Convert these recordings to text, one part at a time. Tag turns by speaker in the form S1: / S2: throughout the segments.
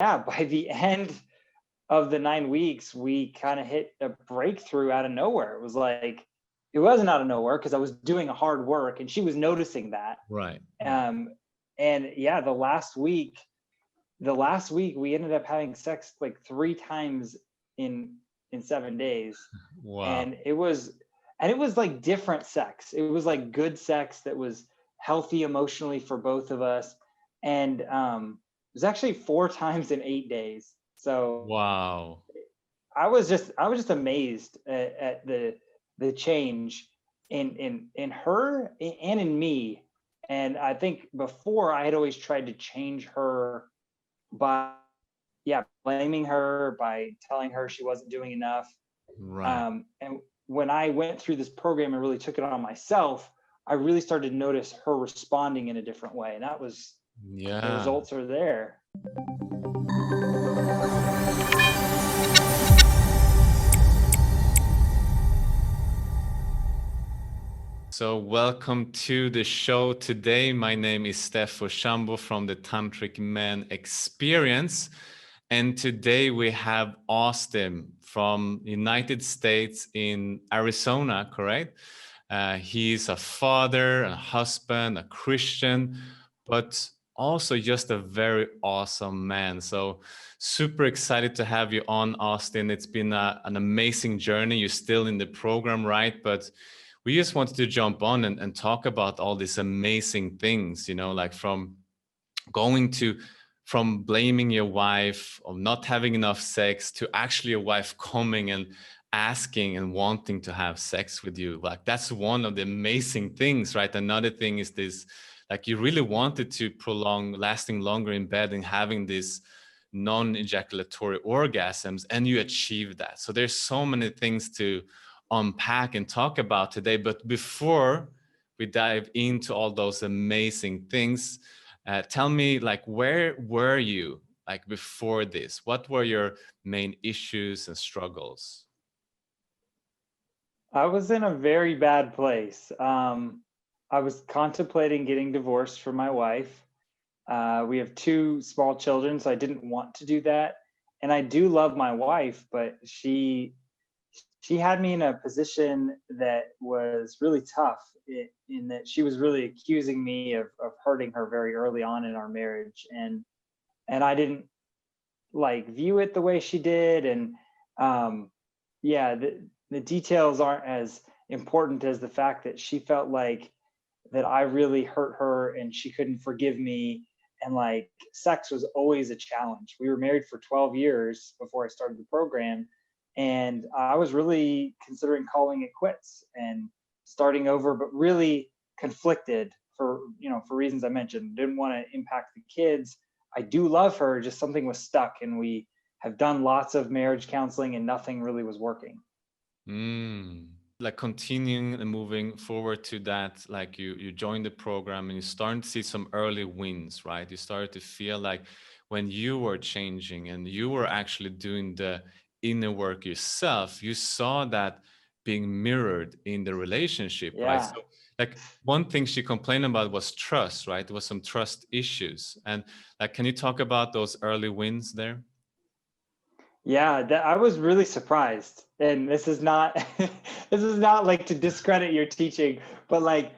S1: yeah, by the end of the 9 weeks, we kind of hit a breakthrough out of nowhere. It was like, it wasn't out of nowhere because I was doing a hard work and she was noticing that.
S2: Right. Right.
S1: Um, and yeah, the last week we ended up having sex like 3 times in 7 days.
S2: Wow.
S1: And it was like different sex. It was like good sex that was healthy emotionally for both of us. And it was actually 4 times in 8 days. So
S2: Wow.
S1: I was just amazed at the change in her and in me. And I think before I had always tried to change her by, yeah, blaming her, by telling her she wasn't doing enough.
S2: Right.
S1: And when I went through this program and really took it on myself, I really started to notice her responding in a different way. And the
S2: Yeah.
S1: results are there.
S2: So, welcome to the show today. My name is Steffo Shambo from the Tantric Man Experience. And today we have Austin from United States in Arizona, correct? He's a father, a husband, a Christian, but also just a very awesome man. So super excited to have you on, Austin. It's been an amazing journey. You're still in the program, right? But we just wanted to jump on and talk about all these amazing things, like going to from blaming your wife of not having enough sex to actually your wife coming and asking and wanting to have sex with you. Like that's one of the amazing things, right? Another thing is this, like you really wanted to prolong lasting longer in bed and having this non-ejaculatory orgasms, and you achieved that. So there's so many things to unpack and talk about today. But before we dive into all those amazing things, tell me, like, where were you like before this? What were your main issues and struggles?
S1: I was in a very bad place. I was contemplating getting divorced from my wife. We have 2 small children, so I didn't want to do that. And I do love my wife, but she had me in a position that was really tough in that she was really accusing me of hurting her very early on in our marriage. And I didn't like view it the way she did. And yeah, the details aren't as important as the fact that she felt like that I really hurt her and she couldn't forgive me. And like sex was always a challenge. We were married for 12 years before I started the program. And I was really considering calling it quits and starting over, but really conflicted for reasons I mentioned. Didn't want to impact the kids. I do love her, just something was stuck. And we have done lots of marriage counseling and nothing really was working.
S2: Mm. Like continuing and moving forward to that, like you joined the program and you started to see some early wins, right? You started to feel like when you were changing and you were actually doing the inner work yourself, you saw that being mirrored in the relationship, right?
S1: Yeah.
S2: So like one thing she complained about was trust, right? There was some trust issues. And like, can you talk about those early wins there?
S1: Yeah, that I was really surprised. And this is not this is not like to discredit your teaching, but like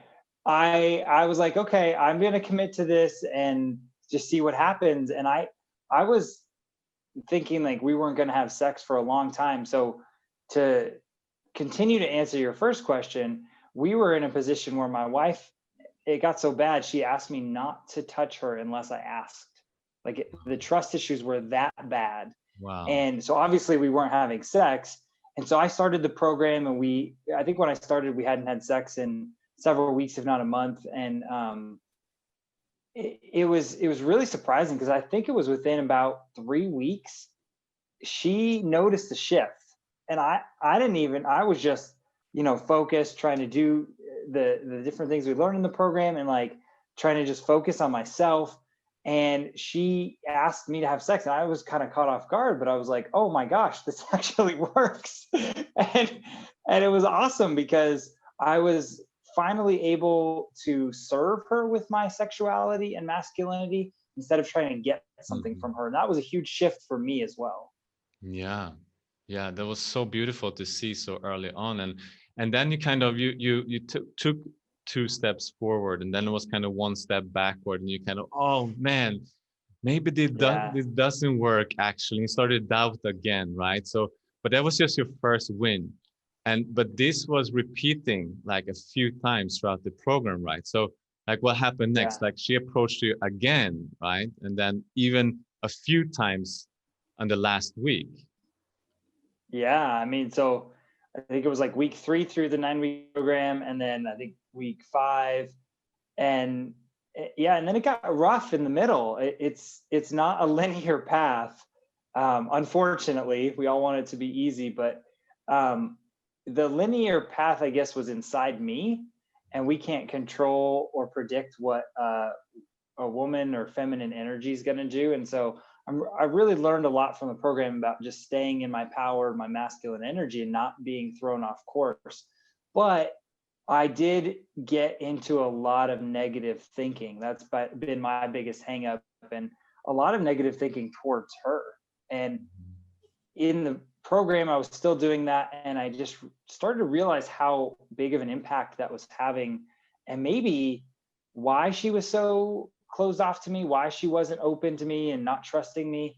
S1: I was like, okay, I'm going to commit to this and just see what happens. And I was thinking like we weren't going to have sex for a long time. So to continue to answer your first question, we were in a position where my wife, it got so bad she asked me not to touch her unless I asked. The trust issues were that bad.
S2: Wow.
S1: And so obviously we weren't having sex. And so I started the program and I think when I started, we hadn't had sex in several weeks, if not a month. And it was really surprising because I think it was within about 3 weeks, she noticed the shift. And I was just, focused, trying to do the different things we learned in the program and like trying to just focus on myself. And she asked me to have sex and I was kind of caught off guard, but I was like, oh my gosh, this actually works. And it was awesome because I was finally able to serve her with my sexuality and masculinity instead of trying to get something
S2: Mhm.
S1: from her. And that was a huge shift for me as well.
S2: Yeah. Yeah, that was so beautiful to see so early on. And then you kind of you took two steps forward, and then it was kind of one step backward, and you kind of, oh man, maybe
S1: Yeah.
S2: this doesn't work actually. You started doubt again, right? So, but that was just your first win. But this was repeating like a few times throughout the program, right? So like what happened
S1: Yeah.
S2: next? Like she approached you again, right? And then even a few times on the last week.
S1: Yeah. I mean, so I think it was like week 3 through the 9-week program, and then I think week 5. And yeah, and then it got rough in the middle. It's not a linear path. Unfortunately, we all want it to be easy, but um, the linear path, I guess, was inside me, and we can't control or predict what a woman or feminine energy is going to do. And so I really learned a lot from the program about just staying in my power, my masculine energy, and not being thrown off course. But I did get into a lot of negative thinking. That's been my biggest hangup, and a lot of negative thinking towards her. And in the program, I was still doing that, and I just started to realize how big of an impact that was having, and maybe why she was so closed off to me, why she wasn't open to me and not trusting me.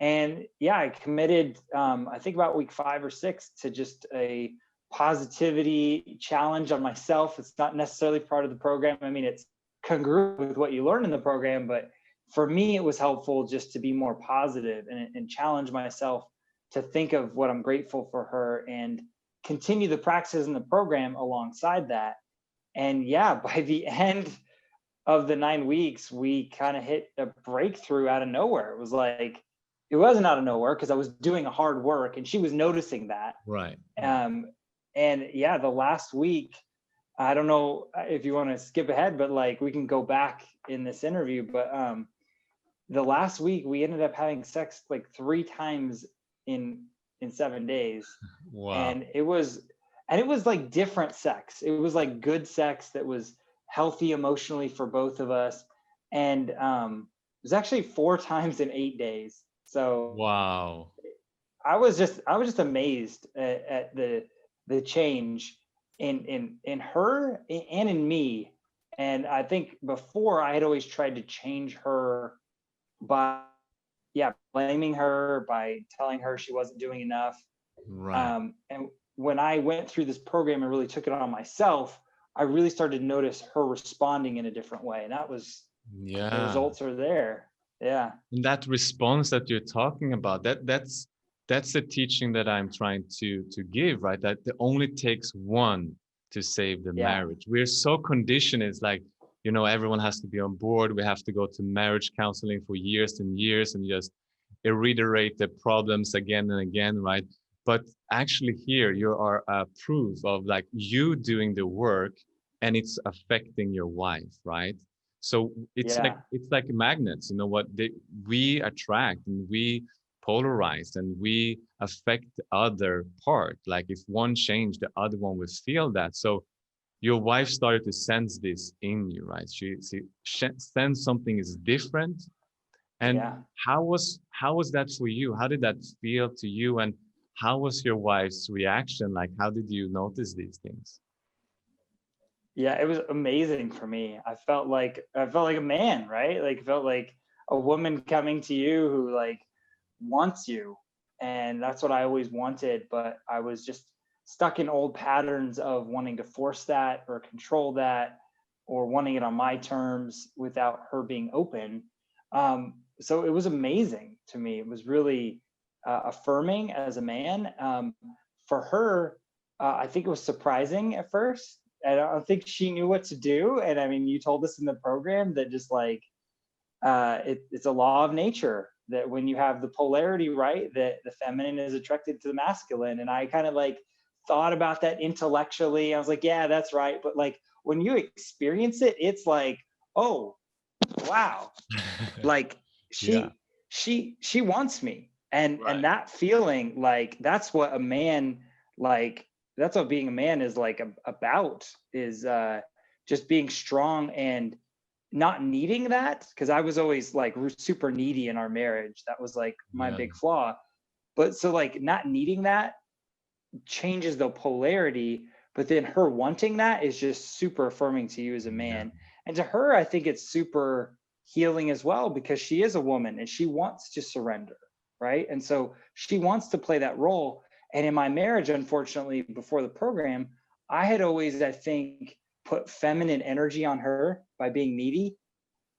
S1: And yeah, I committed, I think about week 5 or 6, to just a positivity challenge on myself. It's not necessarily part of the program. I mean, it's congruent with what you learn in the program, but for me, it was helpful just to be more positive and challenge myself to think of what I'm grateful for her and continue the practices in the program alongside that. And yeah, by the end of the 9 weeks, we kind of hit a breakthrough out of nowhere. It was like, it wasn't out of nowhere because I was doing a hard work and she was noticing that.
S2: Right. Right.
S1: Um, and yeah, the last week, I don't know if you want to skip ahead, but like we can go back in this interview. But the last week we ended up having sex like 3 times in 7 days,
S2: Wow.
S1: and it was like different sex. It was like good sex that was healthy emotionally for both of us, and it was actually 4 times in 8 days. So
S2: Wow.
S1: I was just amazed at the change in her and in me. And I think before I had always tried to change her by, yeah, blaming her, by telling her she wasn't doing enough.
S2: Right.
S1: And when I went through this program and really took it on myself, I really started to notice her responding in a different way. And that was, the
S2: Yeah.
S1: results are there. Yeah.
S2: And that response that you're talking about, that's the teaching that I'm trying to give, right? That it only takes one to save the
S1: Yeah.
S2: marriage. We're so conditioned. It's like, everyone has to be on board. We have to go to marriage counseling for years and years and just reiterate the problems again and again, right? But actually here you are a proof of like you doing the work and it's affecting your wife, right? So
S1: Yeah.
S2: it's like magnets, we attract and we polarize and we affect the other part. Like if one changed, the other one will feel that. So your wife started to sense this in you, right? She sensed something is different. And
S1: Yeah.
S2: how was that for you? How did that feel to you? And how was your wife's reaction? Like, how did you notice these things?
S1: Yeah, it was amazing for me. I felt like a man, right? Like felt like a woman coming to you who like wants you. And that's what I always wanted, but I was just stuck in old patterns of wanting to force that or control that or wanting it on my terms without her being open. So it was amazing to me. It was really affirming as a man. For her, I think it was surprising at first. I don't think she knew what to do. And I mean, you told us in the program that just like it's a law of nature that when you have the polarity right, that the feminine is attracted to the masculine. And I kind of like thought about that intellectually. I was like, yeah, that's right. But like when you experience it, it's like, oh wow, like
S2: Yeah.
S1: she wants me. And
S2: Right.
S1: that feeling, like that's what a man, like that's what being a man is like about, is just being strong and not needing that, because I was always like super needy in our marriage. That was like my
S2: Yeah.
S1: big flaw. But so like not needing that changes the polarity, but then her wanting that is just super affirming to you as a
S2: Yeah.
S1: man. And to her, I think it's super healing as well, because she is a woman and she wants to surrender, right? And so she wants to play that role. And in my marriage, unfortunately, before the program, I had always, I think, put feminine energy on her by being needy,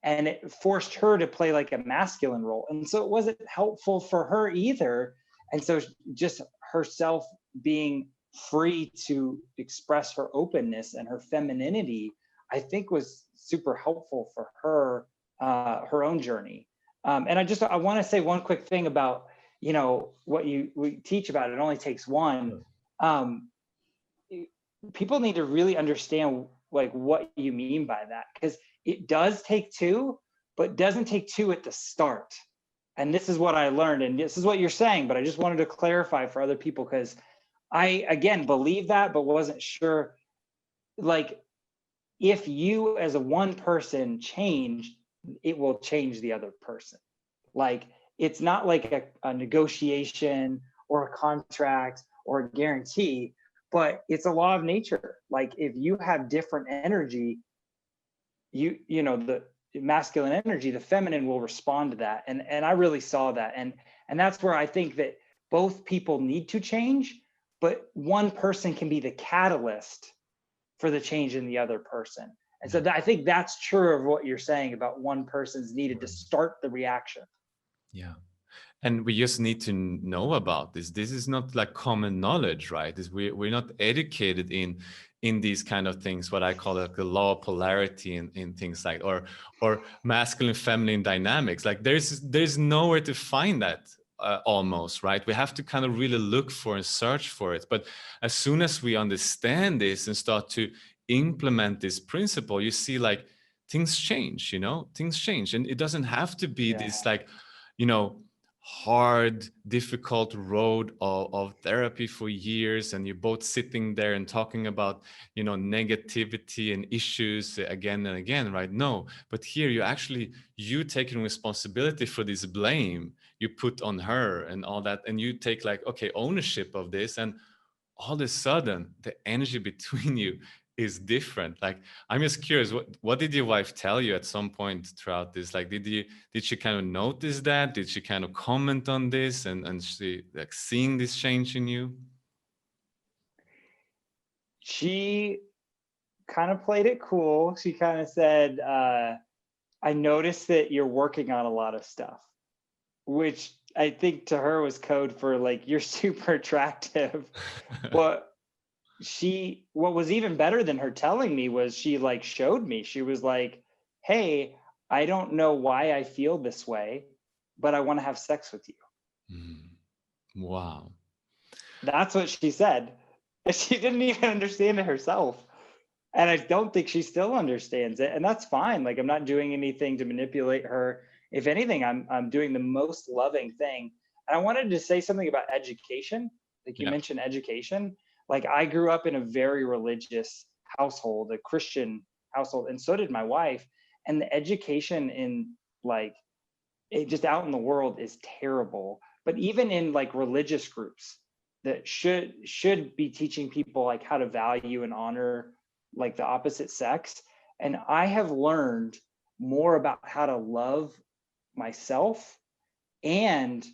S1: and it forced her to play like a masculine role, and so it wasn't helpful for her either. And so just herself being free to express her openness and her femininity, I think, was super helpful for her, her own journey. And I want to say one quick thing about, what we teach about it only takes one.
S2: Sure.
S1: um, People need to really understand like what you mean by that, because it does take two, but doesn't take two at the start. And this is what I learned, and this is what you're saying, but I just wanted to clarify for other people, because I again believe that but wasn't sure. Like, if you as a one person change, it will change the other person. Like, it's not like a negotiation or a contract or a guarantee, but it's a law of nature. Like, if you have different energy, the masculine energy, the feminine will respond to that. And I really saw that. And that's where I think that both people need to change, but one person can be the catalyst for the change in the other person. And so
S2: Yeah.
S1: I think that's true of what you're saying about one person's needed to
S2: Right.
S1: start the reaction.
S2: Yeah. And we just need to know about this. This is not like common knowledge, right? We're not educated in these kind of things, what I call like the law of polarity and in things like, or masculine feminine dynamics. Like there's nowhere to find that, almost, right? We have to kind of really look for and search for it. But as soon as we understand this and start to implement this principle, you see like things change, things change. And it doesn't have to be
S1: Yeah.
S2: this like, you know, hard, difficult road of therapy for years, and you're both sitting there and talking about, negativity and issues again and again, right? No, but here you taking responsibility for this blame you put on her and all that, and you take like, okay, ownership of this, and all of a sudden the energy between you is different. Like, I'm just curious, what did your wife tell you at some point throughout this? Like, did she kind of notice that? Did she kind of comment on this, and she like seeing this change in you?
S1: She kind of played it cool. She kind of said, I noticed that you're working on a lot of stuff, which I think to her was code for like, you're super attractive. But what was even better than her telling me was she like showed me. She was like, hey, I don't know why I feel this way, but I want to have sex with you.
S2: Mm. Wow.
S1: That's what she said. And she didn't even understand it herself. And I don't think she still understands it. And that's fine. Like, I'm not doing anything to manipulate her. If anything, I'm doing the most loving thing. And I wanted to say something about education. Like, you
S2: Yeah.
S1: mentioned education. Like, I grew up in a very religious household, a Christian household, and so did my wife. And the education in like it just out in the world is terrible. But even in like religious groups that should be teaching people like how to value and honor like the opposite sex, and I have learned more about how to love myself and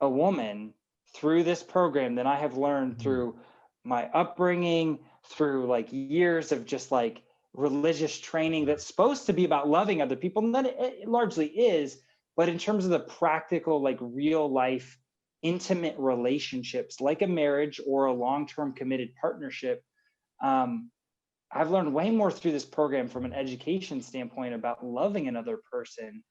S1: a woman through this program than I have learned
S2: Mm.
S1: through my upbringing, through like years of just like religious training that's supposed to be about loving other people. And that it largely is. But in terms of the practical, like real life, intimate relationships, like a marriage or a long term committed partnership, um, I've learned way more through this program from an education standpoint about loving another person,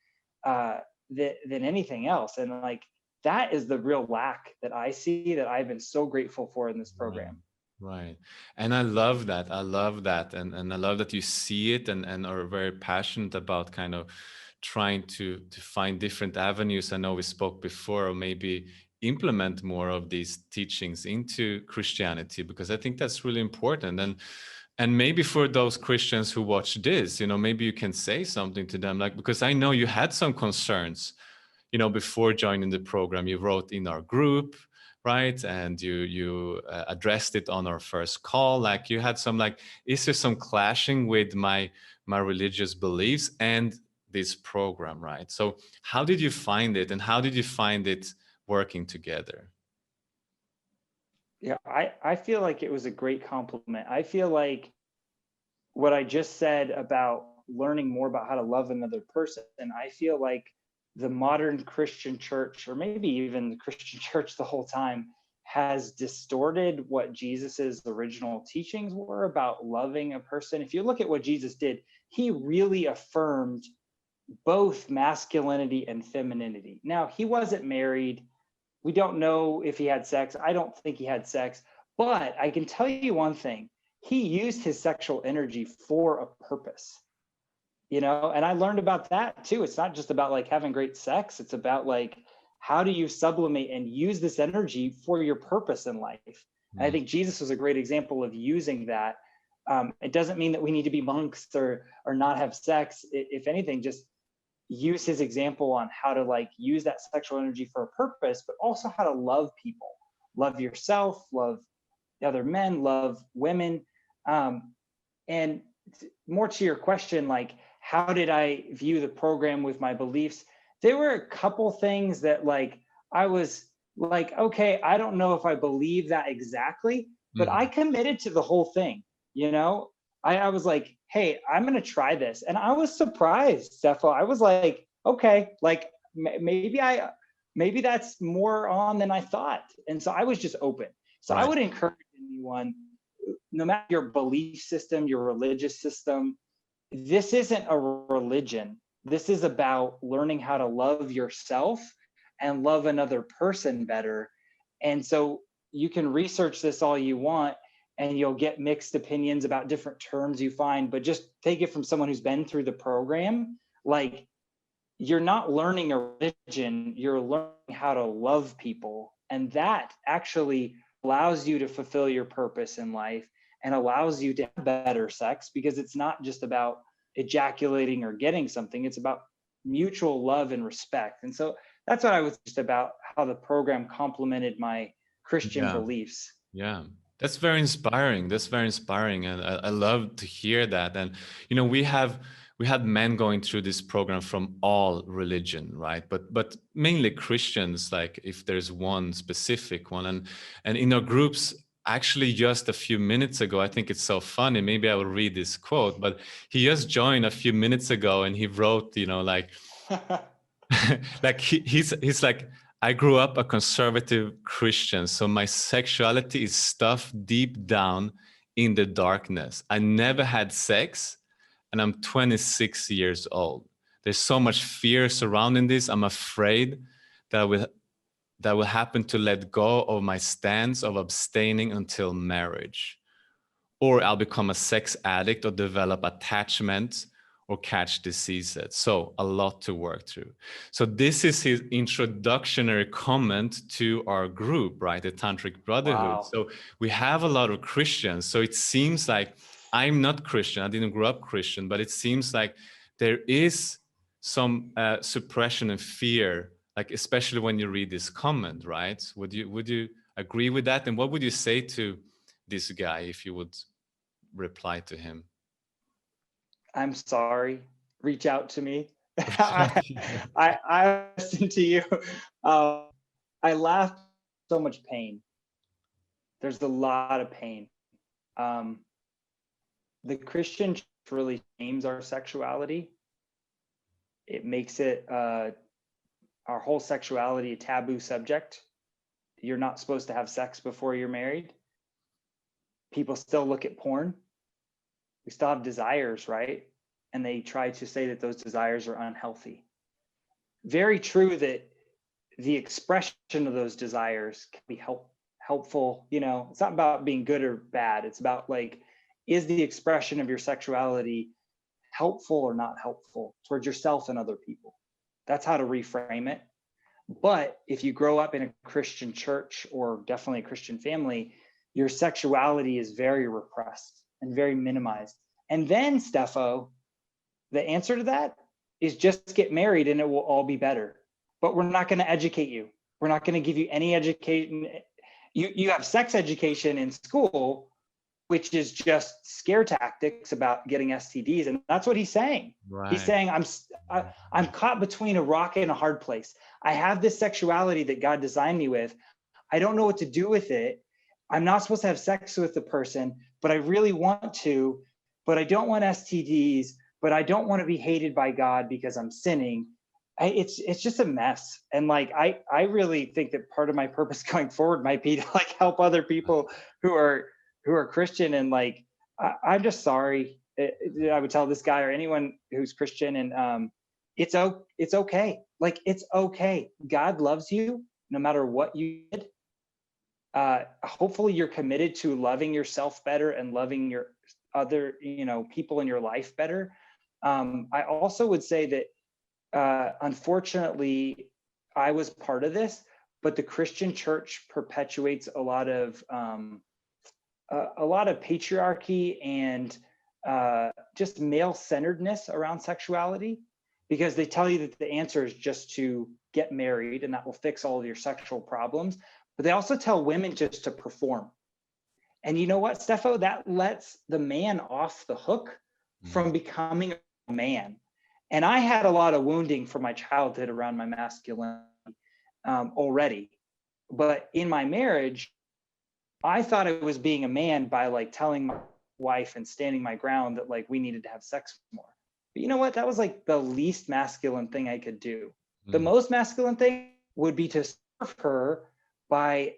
S1: uh, than anything else. And like, that is the real lack that I see, that I've been so grateful for in this
S2: Right.
S1: program.
S2: Right. And I love that. I love that. And I love that you see it and are very passionate about kind of trying to find different avenues. I know we spoke before, or maybe implement more of these teachings into Christianity, because I think that's really important. And And maybe for those Christians who watch this, maybe you can say something to them, like, because I know you had some concerns, before joining the program. You wrote in our group, right? And you addressed it on our first call. Like, you had some, like, is there some clashing with my religious beliefs and this program, right? So how did you find it, and how did you find it working together?
S1: Yeah, I feel like it was a great compliment. I feel like what I just said about learning more about how to love another person, and I feel like the modern Christian church, or maybe even the Christian church the whole time, has distorted what Jesus's original teachings were about loving a person. If you look at what Jesus did, he really affirmed both masculinity and femininity. Now, he wasn't married. We don't know if he had sex. I don't think he had sex, but I can tell you one thing. He used his sexual energy for a purpose, and I learned about that too. It's not just about like having great sex. It's about like, how do you sublimate and use this energy for your purpose in life? And I
S2: Mm.
S1: think Jesus was a great example of using that. It doesn't mean that we need to be monks or not have sex. If anything, just use his example on how to like use that sexual energy for a purpose, but also how to love people, love yourself, love other men, love women. And more to your question, like, how did I view the program with my beliefs? There were a couple things that like I was like, okay, I don't know if I believe that exactly, but I
S2: Mhm.
S1: committed to the whole thing. You know, I was like, hey, I'm gonna try this, and I was surprised, Stefan. I was like, okay, like maybe that's more on than I thought, and so I was just open. So I
S2: Right.
S1: would encourage anyone, no matter your belief system, your religious system, this isn't a religion. This is about learning how to love yourself and love another person better. And so you can research this all you want, and you'll get mixed opinions about different terms you find, but just take it from someone who's been through the program. Like, you're not learning a religion, you're learning how to love people. And that actually allows you to fulfill your purpose in life and allows you to have better sex, because it's not just about ejaculating or getting something, it's about mutual love and respect. And so that's what I was just about, how the program complemented my Christian
S2: Yeah.
S1: beliefs.
S2: Yeah, that's very inspiring. That's very inspiring, and I love to hear that. And we had men going through this program from all religion, right? But mainly Christians. Like, if there's one specific one, and in our groups, actually, just a few minutes ago, I think it's so funny. Maybe I will read this quote, but he just joined a few minutes ago, and he wrote, like. Like, he's like, I grew up a conservative Christian, so my sexuality is stuffed deep down in the darkness. I never had sex, and I'm 26 years old. There's so much fear surrounding this. I'm afraid that will happen to let go of my stance of abstaining until marriage, or I'll become a sex addict or develop attachment or catch diseases. So a lot to work through. So this is his introductory comment to our group, right? The Tantric Brotherhood.
S1: Wow.
S2: So we have a lot of Christians. So it seems like, I'm not Christian. I didn't grow up Christian, but it seems like there is some suppression and fear, like, especially when you read this comment, right? Would you agree with that? And what would you say to this guy if you would reply to him?
S1: I'm sorry. Reach out to me. I listen to you. Um, I laughed so much pain. There's a lot of pain. Um, the Christian church really shames our sexuality. It makes it our whole sexuality a taboo subject. You're not supposed to have sex before you're married. People still look at porn. We still have desires, right? And they try to say that those desires are unhealthy. Very true that the expression of those desires can be helpful. It's not about being good or bad. It's about like, is the expression of your sexuality helpful or not helpful towards yourself and other people? That's how to reframe it. But if you grow up in a Christian church, or definitely a Christian family, your sexuality is very repressed. and very minimized. And then, Steffo, the answer to that is just get married and it will all be better. But we're not going to educate you. We're not going to give you any education. You have sex education in school, which is just scare tactics about getting STDs. And that's what he's saying.
S2: Right.
S1: He's saying, I'm caught between a rock and a hard place. I have this sexuality that God designed me with. I don't know what to do with it. I'm not supposed to have sex with the person, but I really want to, but I don't want STDs, but I don't want to be hated by God because I'm sinning. It's just a mess. And like, I really think that part of my purpose going forward might be to like help other people who are Christian. And like, I'm just sorry. I would tell this guy or anyone who's Christian, and it's okay. Like, it's okay. God loves you no matter what you did. Hopefully you're committed to loving yourself better and loving your other, people in your life better. I also would say that unfortunately I was part of this, but the Christian church perpetuates a lot of patriarchy and just male-centeredness around sexuality, because they tell you that the answer is just to get married and that will fix all of your sexual problems. But they also tell women just to perform. And you know what, Steffo? That lets the man off the hook from becoming a man. And I had a lot of wounding from my childhood around my masculinity already. But in my marriage, I thought I was being a man by like telling my wife and standing my ground that like we needed to have sex more. But you know what? That was like the least masculine thing I could do. The most masculine thing would be to serve her by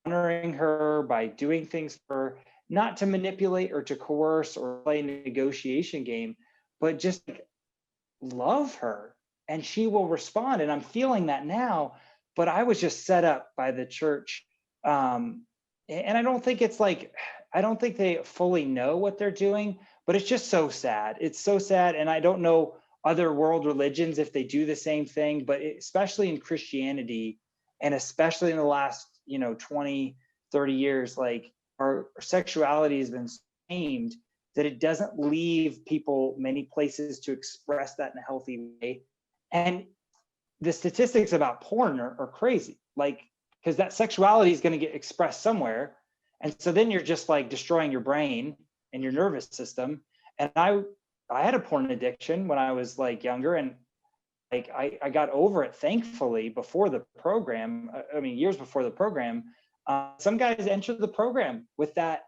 S1: honoring her, by doing things for her, not to manipulate or to coerce or play a negotiation game, but just like, love her and she will respond. And I'm feeling that now, but I was just set up by the church. And I don't think it's like, I don't think they fully know what they're doing, but it's just so sad. It's so sad. And I don't know other world religions if they do the same thing, but especially in Christianity, and especially in the last 20, 30 years, like our sexuality has been shamed that it doesn't leave people many places to express that in a healthy way. And the statistics about porn are crazy, like, because that sexuality is going to get expressed somewhere. And so then you're just like destroying your brain and your nervous system. And I had a porn addiction when I was like younger, and like I got over it, thankfully, before the program. I mean, years before the program. Some guys enter the program with that,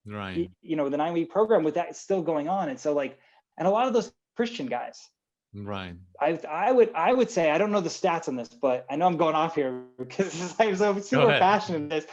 S2: Right.
S1: the 9-week program with that still going on. And so like, and a lot of those Christian guys,
S2: Right.
S1: I would say, I don't know the stats on this, but I know I'm going off here because I'm so
S2: Go
S1: super
S2: ahead.
S1: passionate in this.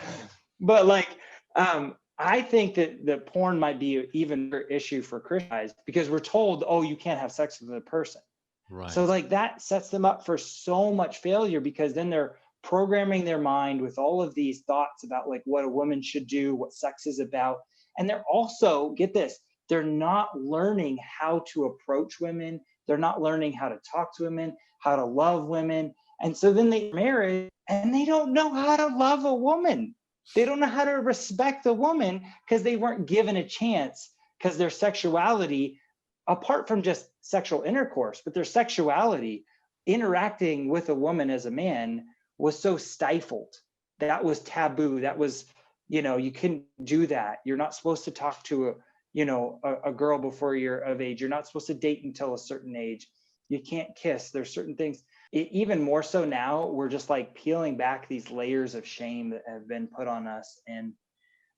S1: But like, I think that porn might be an even bigger issue for Christian guys, because we're told, oh, you can't have sex with a person.
S2: Right.
S1: So like that sets them up for so much failure, because then they're programming their mind with all of these thoughts about like what a woman should do, what sex is about. And they're also, get this, they're not learning how to approach women. They're not learning how to talk to women, how to love women. And so then they marry and they don't know how to love a woman. They don't know how to respect a woman because they weren't given a chance, because their sexuality, apart from just sexual intercourse, but their sexuality, interacting with a woman as a man, was so stifled. That was taboo. That was, you couldn't do that. You're not supposed to talk to a girl before you're of age. You're not supposed to date until a certain age. You can't kiss. There's certain things. Even more so now, we're just like peeling back these layers of shame that have been put on us. And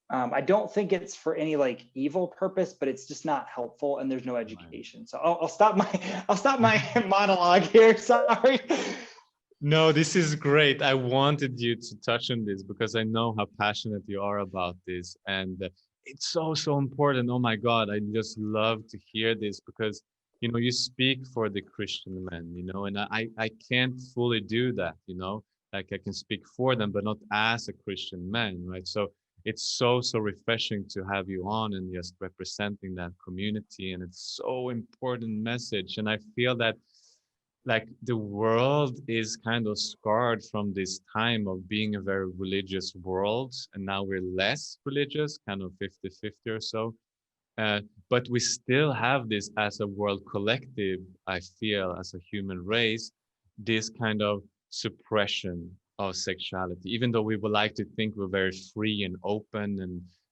S1: I don't think it's for any like evil purpose, but it's just not helpful, and there's no education. So I'll stop my monologue here. Sorry.
S2: No, this is great. I wanted you to touch on this because I know how passionate you are about this. And it's so, so important. Oh my God, I just love to hear this because, you speak for the Christian men, and I can't fully do that, like I can speak for them, but not as a Christian man, right? So it's so, so refreshing to have you on and just representing that community. And it's so important message. And I feel that like the world is kind of scarred from this time of being a very religious world, and now we're less religious, kind of 50-50 or so. But we still have this as a world collective, I feel, as a human race, this kind of suppression of sexuality, even though we would like to think we're very free and open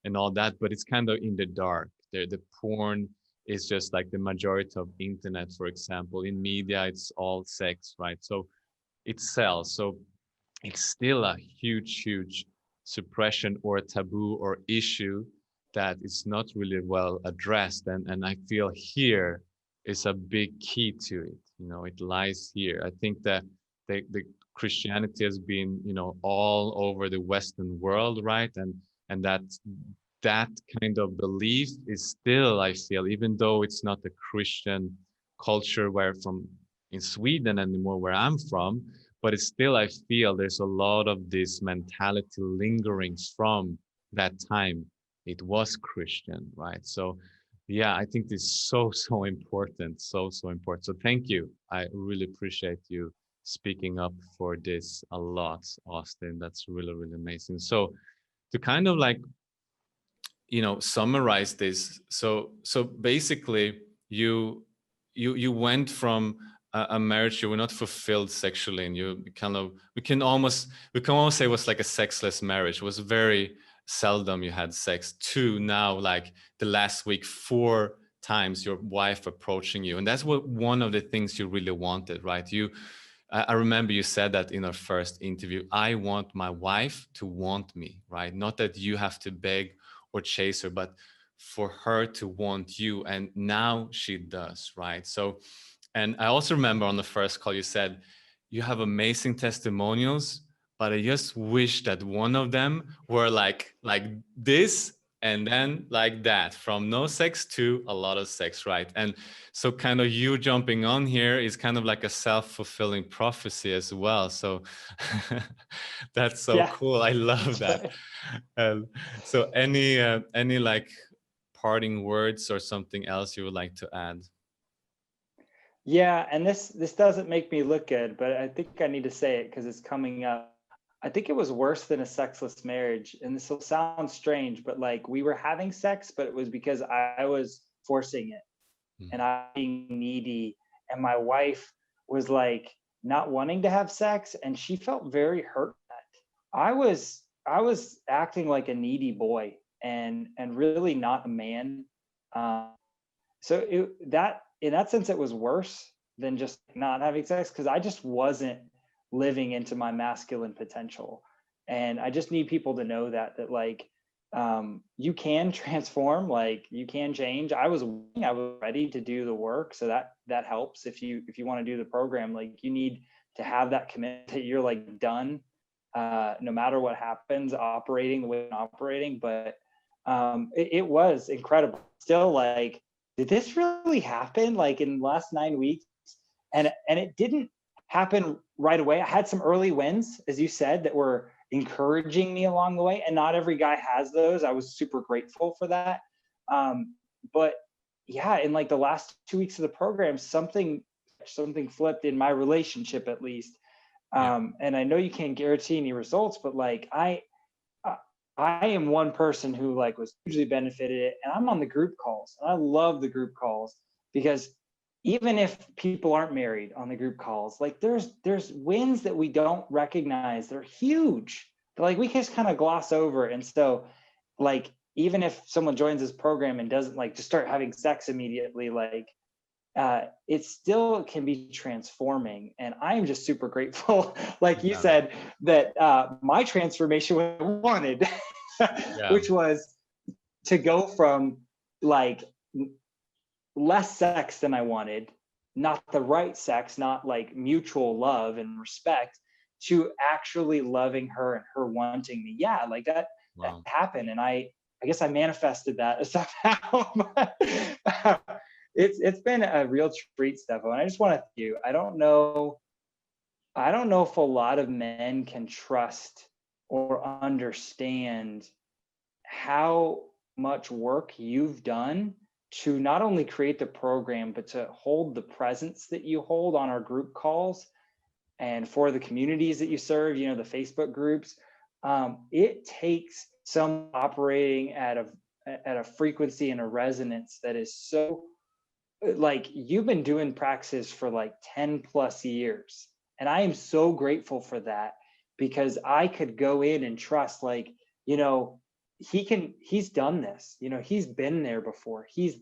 S2: and all that, but it's kind of in the dark. The porn is just like the majority of internet, for example. In media, it's all sex, right? So it sells. So it's still a huge suppression or a taboo or issue that is not really well addressed. And I feel here is a big key to it. You know, it lies here. I think that the Christianity has been, you know, all over the Western world, right? And that kind of belief is still, I feel, even though it's not a Christian culture where from in Sweden anymore, where I'm from, but it's still, I feel there's a lot of this mentality lingering from that time it was Christian, right? So yeah, I think this is so important, so important. So thank you. I really appreciate you speaking up for this a lot, Austin. That's really amazing. So to kind of like, you know, summarize this, so basically you went from a marriage you were not fulfilled sexually, and you kind of, we can almost say it was like a sexless marriage. It was very seldom you had sex, to now like the last week 4 times your wife approaching you, and that's what one of the things you really wanted, right? I remember you said that in our first interview. I want my wife to want me, right? Not that you have to beg or chase her, but for her to want you. And now she does, right? So, and I also remember on the first call, you said you have amazing testimonials, but I just wish that one of them were like this and then like that, from no sex to a lot of sex, right? And so kind of you jumping on here is kind of like a self-fulfilling prophecy as well. So that's so
S1: Yeah,
S2: cool. I love
S1: that's
S2: that.
S1: right.
S2: Um, so any like parting words or something else you would like to add?
S1: Yeah, and this doesn't make me look good, but I think I need to say it because it's coming up. I think it was worse than a sexless marriage, and this will sound strange, but like we were having sex, but it was because I was forcing it and
S2: Mm.
S1: I being needy, and my wife was like not wanting to have sex, and she felt very hurt. I was acting like a needy boy and really not a man. Um, so that in that sense it was worse than just not having sex because I just wasn't living into my masculine potential. And I just need people to know that like you can transform, like you can change. I was ready to do the work, so that helps. If you want to do the program, like you need to have that commitment that you're like done, no matter what happens, operating the way I'm operating. But it was incredible. Still, like, did this really happen? Like in the last 9 weeks, and it didn't happen right away. I had some early wins, as you said, that were encouraging me along the way, and not every guy has those. I was super grateful for that. But yeah, in like the last 2 weeks of the program, something flipped in my relationship, at least.
S2: Yeah.
S1: And I know you can't guarantee any results, but like I I am one person who like was hugely benefited it, and I'm on the group calls. And I love the group calls because even if people aren't married on the group calls, like there's wins that we don't recognize. They're huge. They're like we just kind of gloss over. And so like even if someone joins this program and doesn't like just start having sex immediately, like it still can be transforming. And I am just super grateful, like you
S2: Yeah.
S1: said, that my transformation was wanted,
S2: Yeah.
S1: which was to go from like less sex than I wanted, not the right sex, not like mutual love and respect, to actually loving her and her wanting me. Yeah, like that
S2: Wow.
S1: happened. And I guess I manifested that somehow. It's been a real treat, Stefan. And I just want to thank you. I don't know if a lot of men can trust or understand how much work you've done to not only create the program, but to hold the presence that you hold on our group calls and for the communities that you serve, the Facebook groups. It takes some operating at a frequency and a resonance that is so, like, you've been doing praxis for like 10 plus years. And I am so grateful for that, because I could go in and trust, like, you know, he's done this, he's been there before. He's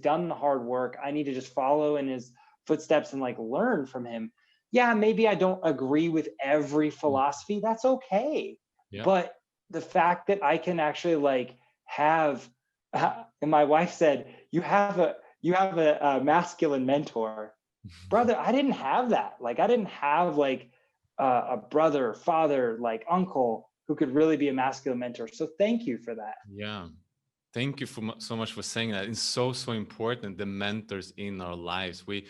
S1: done the hard work. I need to just follow in his footsteps and like learn from him. Yeah, maybe I don't agree with every
S2: Mm.
S1: philosophy. That's okay.
S2: Yeah.
S1: But the fact that I can actually like have, and my wife said, you have a masculine mentor. Brother, I didn't have that. Like, I didn't have like a brother, father, like uncle who could really be a masculine mentor. So thank you for that.
S2: Yeah. Thank you so much for saying that. It's so important, the mentors in our lives. We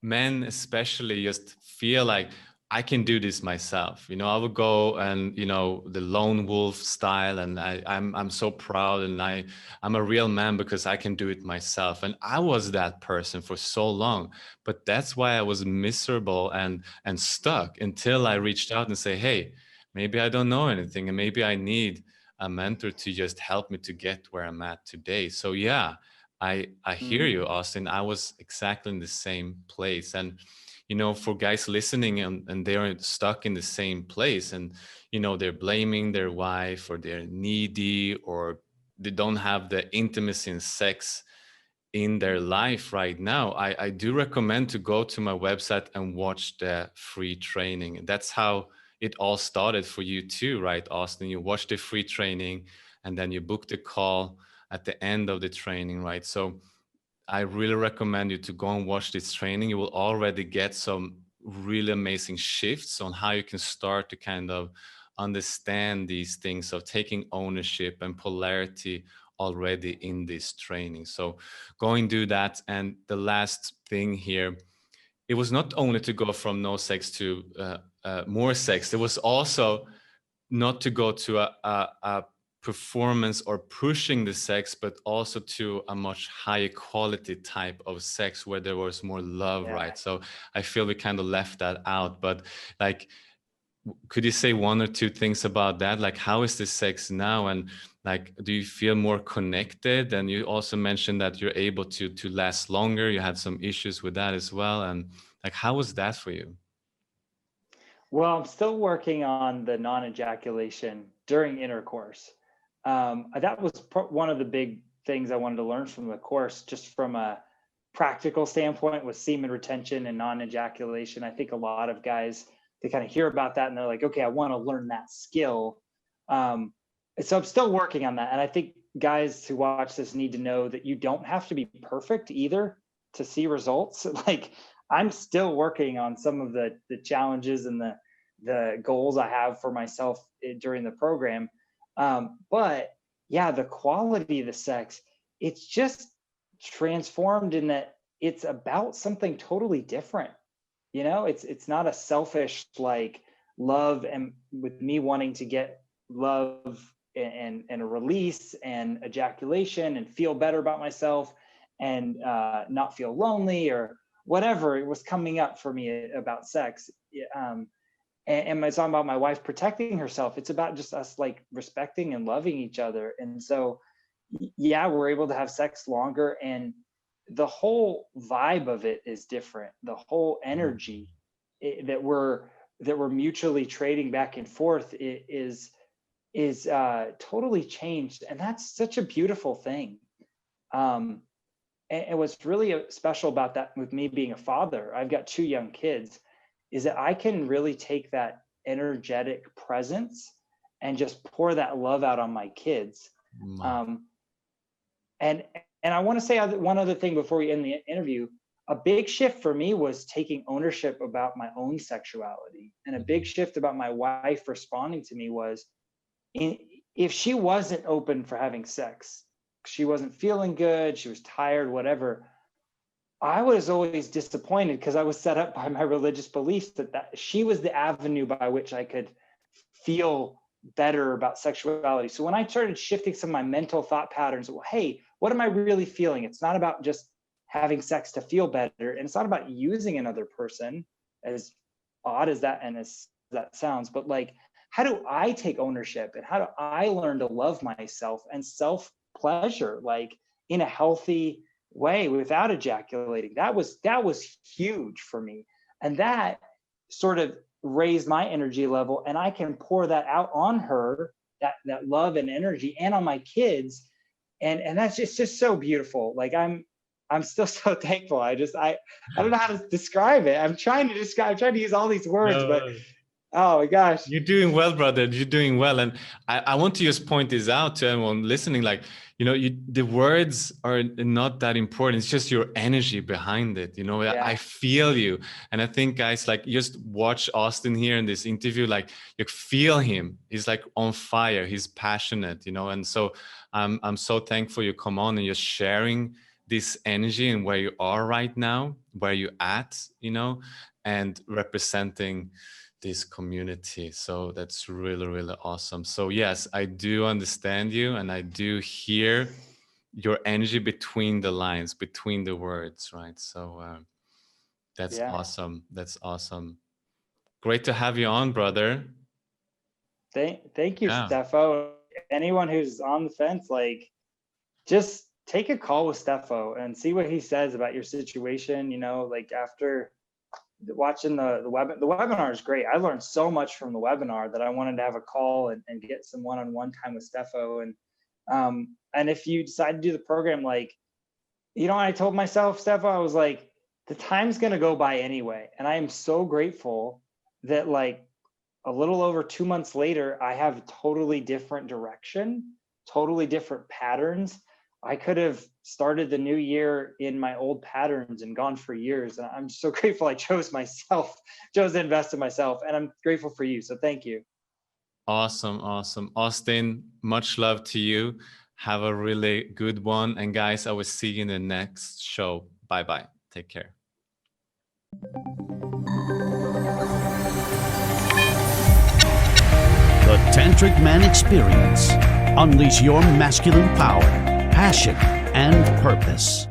S2: men especially just feel like I can do this myself. I would go and the lone wolf style, and I'm so proud, and I'm a real man because I can do it myself. And I was that person for so long, but that's why I was miserable and stuck until I reached out and say, hey, maybe I don't know anything, and maybe I need a mentor to just help me to get where I'm at today. So yeah, I hear
S1: Mm,
S2: you, Austin. I was exactly in the same place. And for guys listening, and they're stuck in the same place, and they're blaming their wife, or they're needy, or they don't have the intimacy and sex in their life right now, I do recommend to go to my website and watch the free training. That's how it all started for you too, right, Austin? You watched the free training, and then you booked a call at the end of the training, right? So I really recommend you to go and watch this training. You will already get some really amazing shifts on how you can start to kind of understand these things of taking ownership and polarity already in this training. So go and do that. And the last thing here, it was not only to go from no sex to more sex, it was also not to go to a performance or pushing the sex, but also to a much higher quality type of sex where there was more love,
S1: yeah.
S2: right? So I feel we kind of left that out. But like, could you say one or two things about that? Like, how is the sex now? And like, do you feel more connected? And you also mentioned that you're able to last longer. You had some issues with that as well. And like, how was that for you?
S1: Well, I'm still working on the non-ejaculation during intercourse. That was one of the big things I wanted to learn from the course, just from a practical standpoint, with semen retention and non-ejaculation. I think a lot of guys, they kind of hear about that and they're like, okay, I want to learn that skill. Um, so I'm still working on that. And I think guys who watch this need to know that you don't have to be perfect either to see results. Like, I'm still working on some of the challenges and the goals I have for myself during the program. But yeah, the quality of the sex, it's just transformed in that it's about something totally different. It's not a selfish like love, and with me wanting to get love and a release and ejaculation and feel better about myself, and not feel lonely or whatever it was coming up for me about sex. And it's talking about my wife protecting herself. It's about just us like respecting and loving each other. And so, yeah, we're able to have sex longer, and the whole vibe of it is different. The whole energy that we're mutually trading back and forth is totally changed, and that's such a beautiful thing. Um, and what's really special about that, with me being a father, I've got two young kids, is that I can really take that energetic presence and just pour that love out on my kids.
S2: Mm.
S1: Um, and and I want to say one other thing before we end the interview. A big shift for me was taking ownership about my own sexuality, and a big shift about my wife responding to me was, in, if she wasn't open for having sex, she wasn't feeling good, she was tired, whatever, I was always disappointed because I was set up by my religious beliefs that she was the avenue by which I could feel better about sexuality. So when I started shifting some of my mental thought patterns, well, hey, what am I really feeling? It's not about just having sex to feel better, and it's not about using another person, as odd as that and as that sounds, but like, how do I take ownership, and how do I learn to love myself and self pleasure, like in a healthy way without ejaculating. That was huge for me. And that sort of raised my energy level, and I can pour that out on her, that love and energy, and on my kids. And that's just so beautiful. Like I'm still so thankful. I don't know how to describe it. I'm trying to use all these words, but
S2: No.
S1: oh my gosh.
S2: You're doing well, brother. You're doing well. And I want to just point this out to everyone listening. Like, the words are not that important. It's just your energy behind it.
S1: Yeah.
S2: I feel you. And I think, guys, like, just watch Austin here in this interview. Like, you feel him. He's like on fire. He's passionate, and so I'm so thankful you come on and you're sharing this energy and where you are right now, where you're at, and representing this community. So that's really, really awesome. So yes, I do understand you, and I do hear your energy between the lines, between the words, right? So that's awesome. That's awesome. Great to have you on, brother.
S1: Thank you, Steffo. Anyone who's on the fence, like, just take a call with Steffo and see what he says about your situation. Like, after watching the webinar is great. I learned so much from the webinar that I wanted to have a call and get some one-on-one time with Steffo. And if you decide to do the program, like, I told myself, Steffo, I was like, the time's going to go by anyway. And I am so grateful that, like, a little over 2 months later, I have a totally different direction, totally different patterns. I could have started the new year in my old patterns and gone for years. And I'm so grateful I chose to invest in myself. And I'm grateful for you. So thank you.
S2: Awesome. Awesome. Austin, much love to you. Have a really good one. And guys, I will see you in the next show. Bye-bye. Take care.
S3: The Tantric Man Experience. Unleash your masculine power, passion, and purpose.